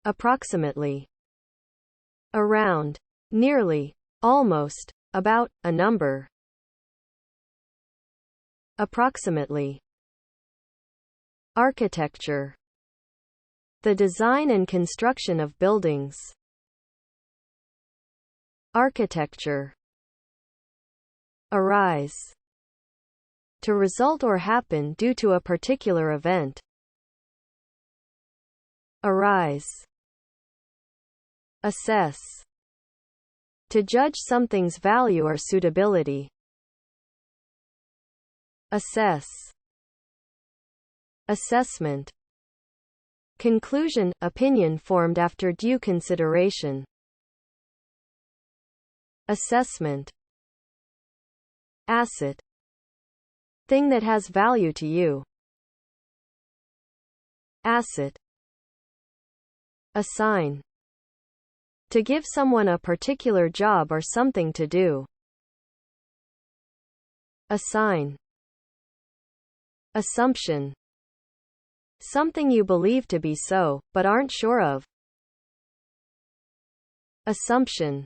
approximately, around, nearly, almost, about, a number, approximately, architecture, the design and construction of buildings, architecture, arise, to result or happen due to a particular event, arise, assess, to judge something's value or suitability, assess, assessment, conclusion, opinion formed after due consideration, assessment, asset, thing that has value to you, asset, assign, to give someone a particular job or something to do, assign, assumption, something you believe to be so, but aren't sure of, assumption,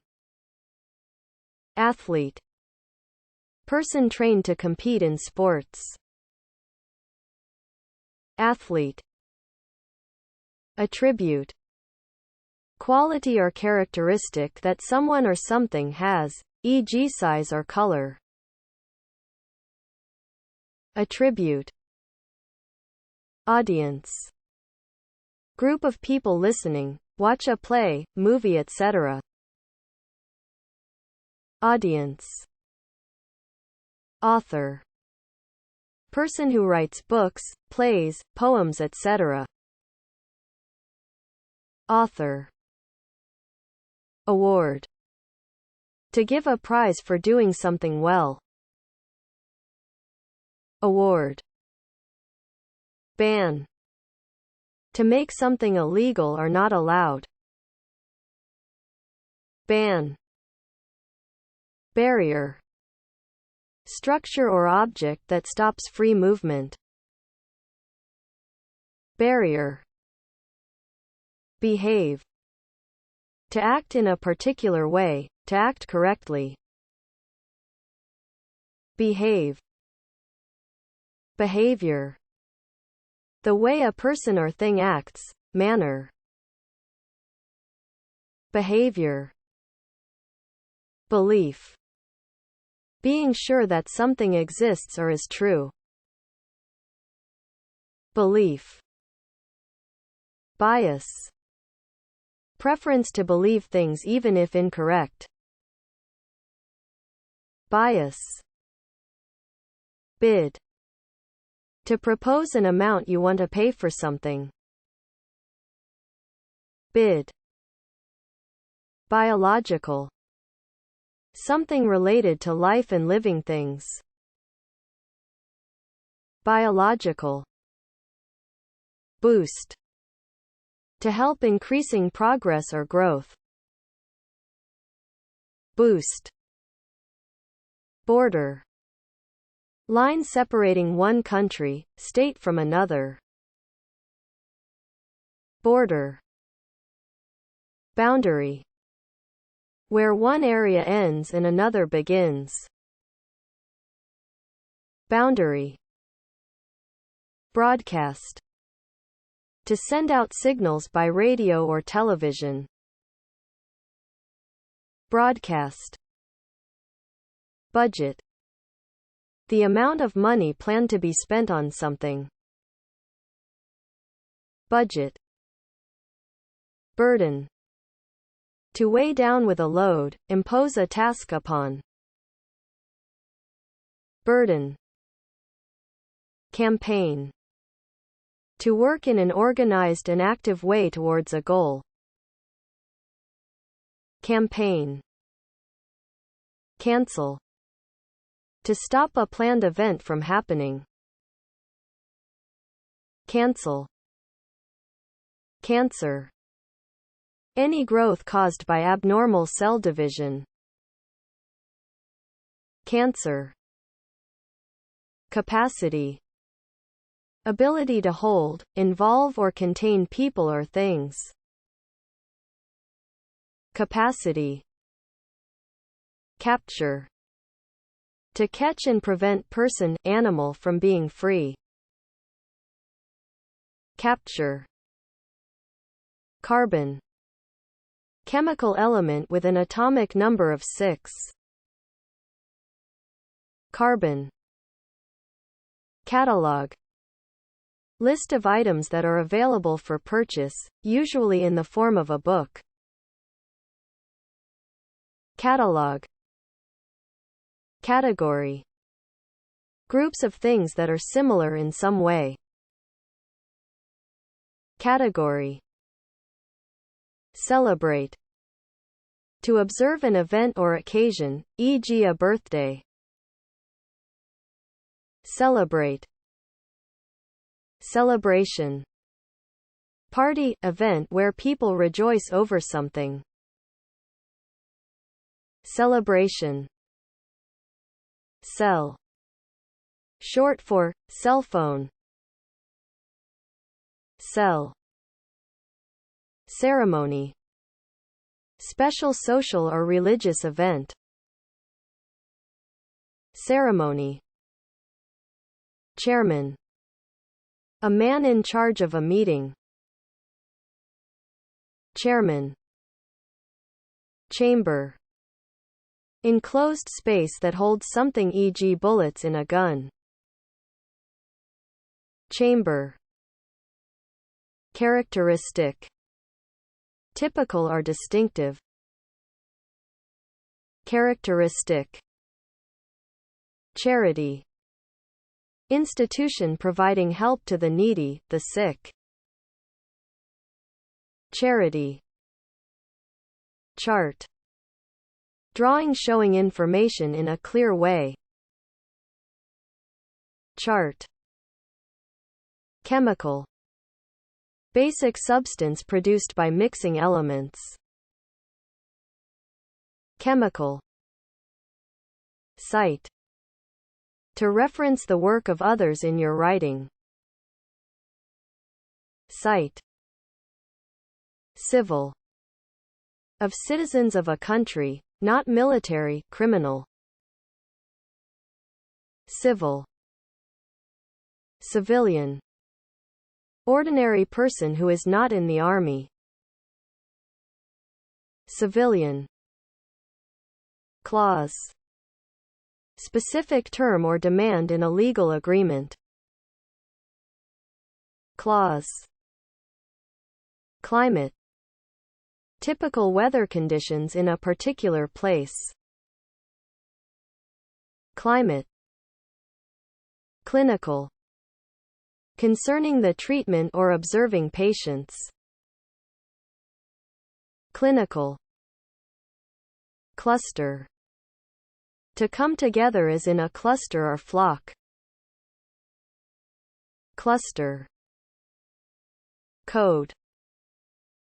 athlete, person trained to compete in sports, athlete, attribute, quality or characteristic that someone or something has, e.g. size or color, attribute, audience, group of people listening, watch a play, movie, etc. Audience, author, person who writes books, plays, poems, etc. Author, award, to give a prize for doing something well, award, ban, to make something illegal or not allowed, ban, barrier, structure or object that stops free movement, barrier, behave, to act in a particular way, to act correctly, behave, behavior, the way a person or thing acts, manner, behavior, belief, being sure that something exists or is true, belief, bias, preference to believe things even if incorrect, bias, bid, to propose an amount you want to pay for something, bid, biological, something related to life and living things, biological, boost, to help increasing progress or growth, boost, border, line separating one country, state from another, border, boundary, where one area ends and another begins, boundary, broadcast, to send out signals by radio or television, broadcast, budget, the amount of money planned to be spent on something, budget, burden, to weigh down with a load, impose a task upon, burden, campaign, to work in an organized and active way towards a goal, campaign, cancel, to stop a planned event from happening, cancel, cancer, any growth caused by abnormal cell division, cancer, capacity, ability to hold, involve or contain people or things, capacity, capture, to catch and prevent person, animal from being free, capture, carbon, chemical element with an atomic number of 6, carbon, catalog, list of items that are available for purchase, usually in the form of a book, catalog, category, groups of things that are similar in some way, category, celebrate, to observe an event or occasion, e.g. a birthday, celebrate, celebration, party, event where people rejoice over something, celebration, cell, short for cell phone, cell, ceremony, special social or religious event, ceremony, chairman, a man in charge of a meeting, chairman, chamber, enclosed space that holds something, e.g. bullets in a gun, chamber, characteristic, typical or distinctive, characteristic, charity, institution providing help to the needy, the sick, charity, chart, drawing showing information in a clear way, chart, chemical, basic substance produced by mixing elements, chemical, cite, to reference the work of others in your writing, cite, civil, of citizens of a country, not military, criminal, civil, civilian, ordinary person who is not in the army, civilian, clause, specific term or demand in a legal agreement, clause, climate, typical weather conditions in a particular place, climate, clinical, concerning the treatment or observing patients, clinical, cluster, to come together as in a cluster or flock, cluster, code,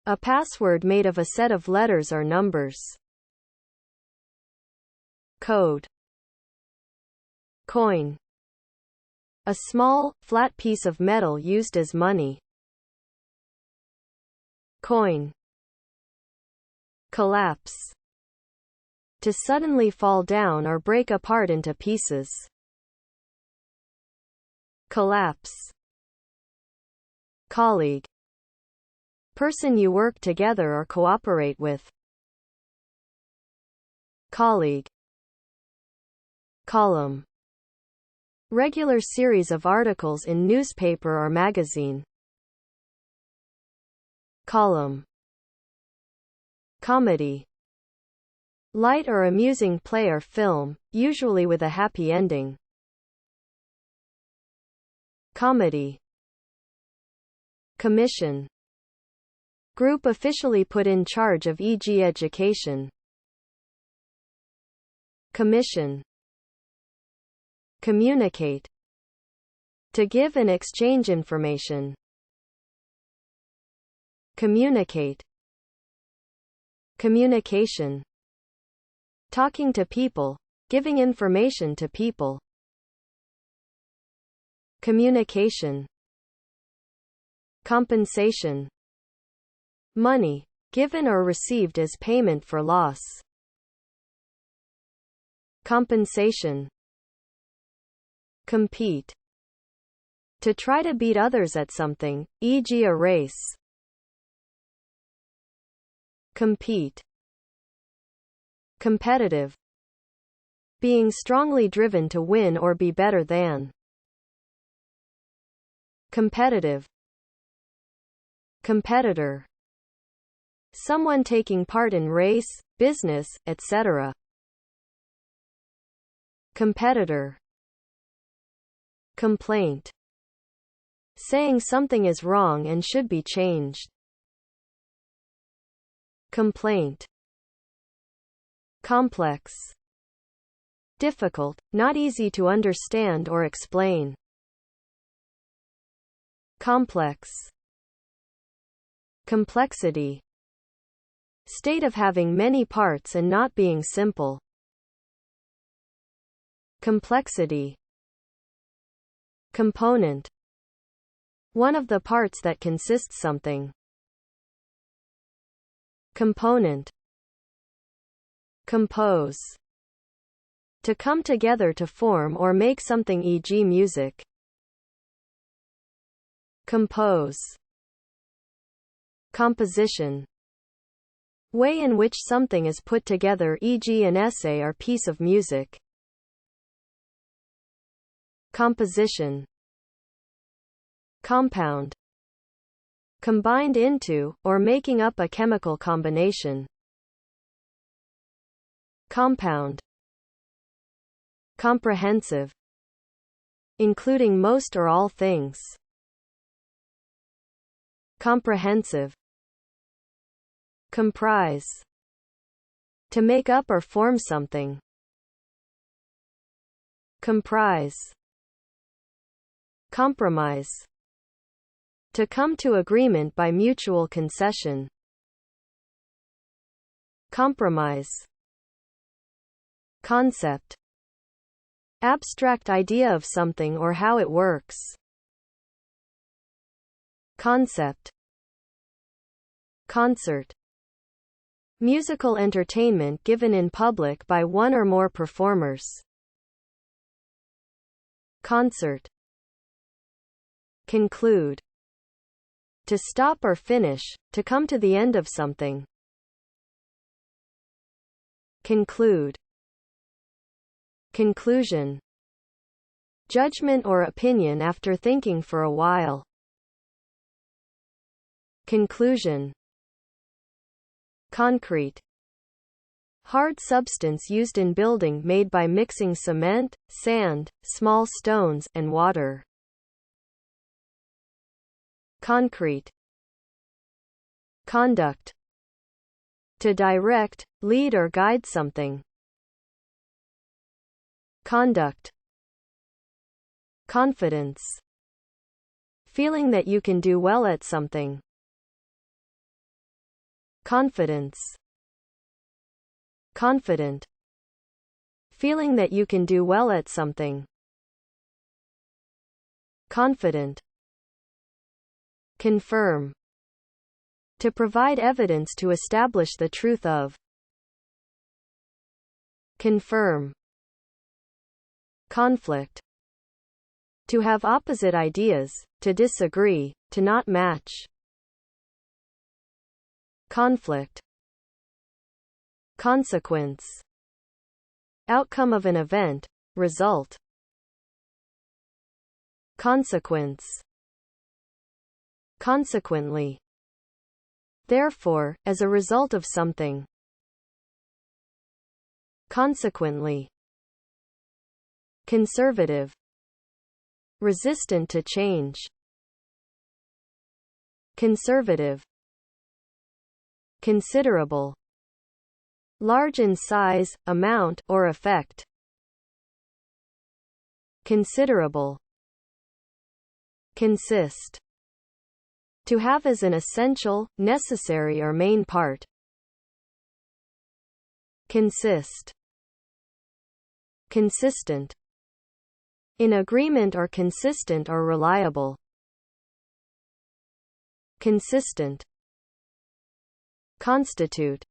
a password made of a set of letters or numbers, code, coin, a small, flat piece of metal used as money, coin, collapse, to suddenly fall down or break apart into pieces, collapse, colleague, person you work together or cooperate with, colleague, column, regular series of articles in newspaper or magazine, column, comedy, light or amusing play or film, usually with a happy ending, comedy, commission, group officially put in charge of, e.g. education, commission, communicate, to give and exchange information, communicate, communication, talking to people, giving information to people, communication, compensation, money, given or received as payment for loss. Compensation. Compete. To try to beat others at something, e.g. a race. Compete. Competitive. Being strongly driven to win or be better than. Competitive. Competitor. Someone taking part in race, business, etc. Competitor. Complaint. Saying something is wrong and should be changed. Complaint. Complex. Difficult, not easy to understand or explain. Complex. Complexity. State of having many parts and not being simple. Complexity. Component. One of the parts that consists something. Component. Compose. To come together to form or make something, e.g. music. Compose. Composition. Way in which something is put together, e.g. an essay or piece of music. Composition. Compound. Combined into, or making up a chemical combination. Compound. Comprehensive. Including most or all things. Comprehensive. Comprise. To make up or form something. Comprise. Compromise. To come to agreement by mutual concession. Compromise. Concept. Abstract idea of something or how it works. Concept. Concert. Musical entertainment given in public by one or more performers. Concert. Conclude. To stop or finish, to come to the end of something. Conclude. Conclusion. Judgment or opinion after thinking for a while. Conclusion. Concrete. Hard substance used in building made by mixing cement, sand, small stones, and water. Concrete. Conduct. To direct, lead or guide something. Conduct. Confidence. Feeling that you can do well at something. Confidence. Confident. Feeling that you can do well at something. Confident. Confirm. To provide evidence to establish the truth of. Confirm. Conflict. To have opposite ideas, to disagree, to not match. Conflict. Consequence. Outcome of an event, result. Consequence. Consequently. Therefore, as a result of something. Consequently. Conservative. Resistant to change. Conservative. Considerable. Large in size, amount, or effect. Considerable. Consist. To have as an essential, necessary or main part. Consist. Consistent. In agreement or consistent or reliable. Consistent. Constitute.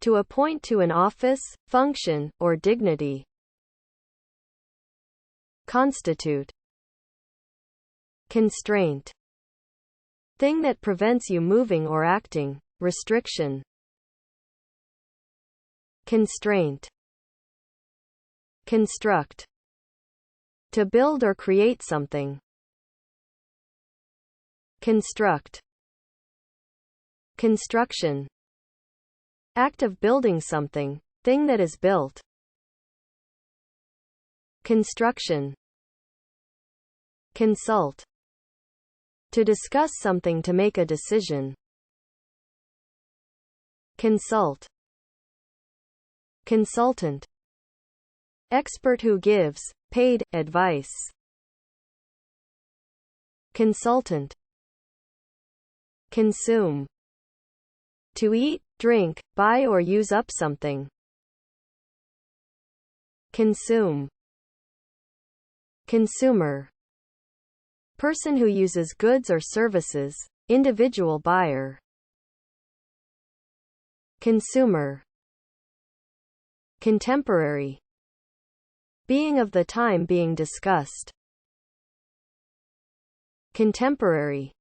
To appoint to an office, function, or dignity. Constitute. Constraint. Thing that prevents you moving or acting. Restriction. Constraint. Construct. To build or create something. Construct. Construction. Act of building something, thing that is built. Construction. Consult. To discuss something to make a decision. Consult. Consultant. Expert who gives, paid, advice. Consultant. Consume. To eat, drink, buy or use up something. Consume. Consumer. Person who uses goods or services. Individual buyer. Consumer. Contemporary. Being of the time being discussed. Contemporary.